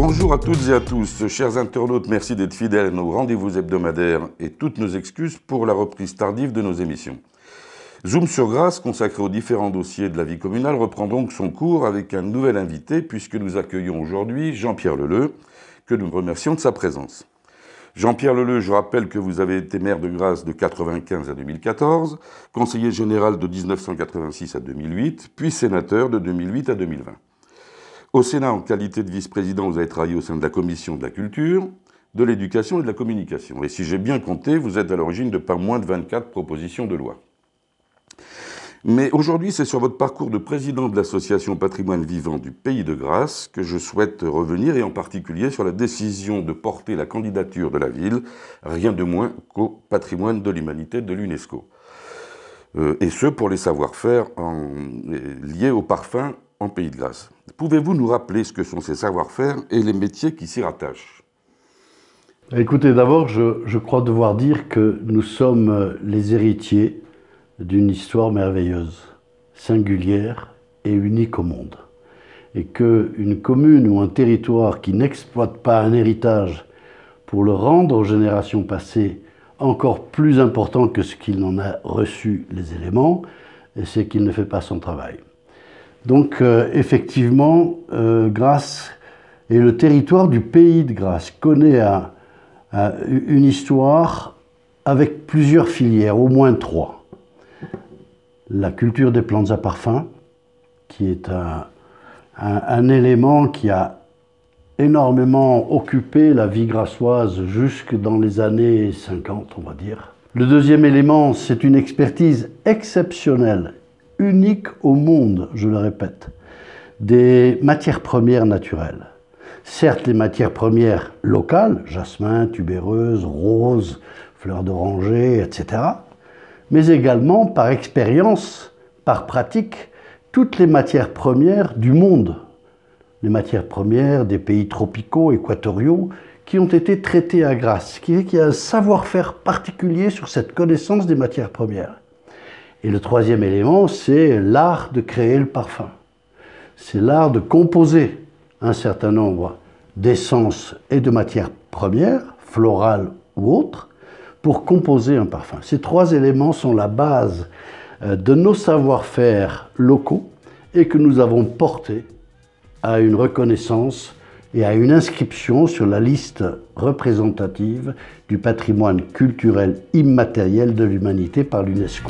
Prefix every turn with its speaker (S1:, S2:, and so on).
S1: Bonjour à toutes et à tous, chers internautes, merci d'être fidèles à nos rendez-vous hebdomadaires et toutes nos excuses pour la reprise tardive de nos émissions. Zoom sur Grasse, consacré aux différents dossiers de la vie communale, reprend donc son cours avec un nouvel invité puisque nous accueillons aujourd'hui Jean-Pierre Leleu, que nous remercions de sa présence. Jean-Pierre Leleu, je rappelle que vous avez été maire de Grasse de 1995 à 2014, conseiller général de 1986 à 2008, puis sénateur de 2008 à 2020. Au Sénat, en qualité de vice-président, vous avez travaillé au sein de la Commission de la Culture, de l'Éducation et de la Communication. Et si j'ai bien compté, vous êtes à l'origine de pas moins de 24 propositions de loi. Mais aujourd'hui, c'est sur votre parcours de président de l'association Patrimoine Vivant du Pays de Grasse que je souhaite revenir, et en particulier sur la décision de porter la candidature de la ville, rien de moins qu'au patrimoine de l'humanité de l'UNESCO. Et ce, pour les savoir-faire liés au parfum en Pays de Grasse. Pouvez-vous nous rappeler ce que sont ces savoir-faire et les métiers qui s'y rattachent?
S2: Écoutez, d'abord, je crois devoir dire que nous sommes les héritiers d'une histoire merveilleuse, singulière et unique au monde. Et qu'une commune ou un territoire qui n'exploite pas un héritage pour le rendre aux générations passées encore plus important que ce qu'il en a reçu les éléments, c'est qu'il ne fait pas son travail. Donc effectivement, Grasse et le territoire du Pays de Grasse connaît une histoire avec plusieurs filières, au moins 3. La culture des plantes à parfum, qui est un élément qui a énormément occupé la vie grassoise jusque dans les années 50, on va dire. Le deuxième élément, c'est une expertise exceptionnelle, unique au monde, je le répète, des matières premières naturelles. Certes, les matières premières locales, jasmin, tubéreuse, rose, fleurs d'oranger, etc., mais également par expérience, par pratique, toutes les matières premières du monde. Les matières premières des pays tropicaux, équatoriaux, qui ont été traitées à Grasse, ce qui fait qu'il y a un savoir-faire particulier sur cette connaissance des matières premières. Et le troisième élément, c'est l'art de créer le parfum. C'est l'art de composer un certain nombre d'essences et de matières premières, florales ou autres, pour composer un parfum. Ces 3 éléments sont la base de nos savoir-faire locaux et que nous avons portés à une reconnaissance et à une inscription sur la liste représentative du patrimoine culturel immatériel de l'humanité par l'UNESCO.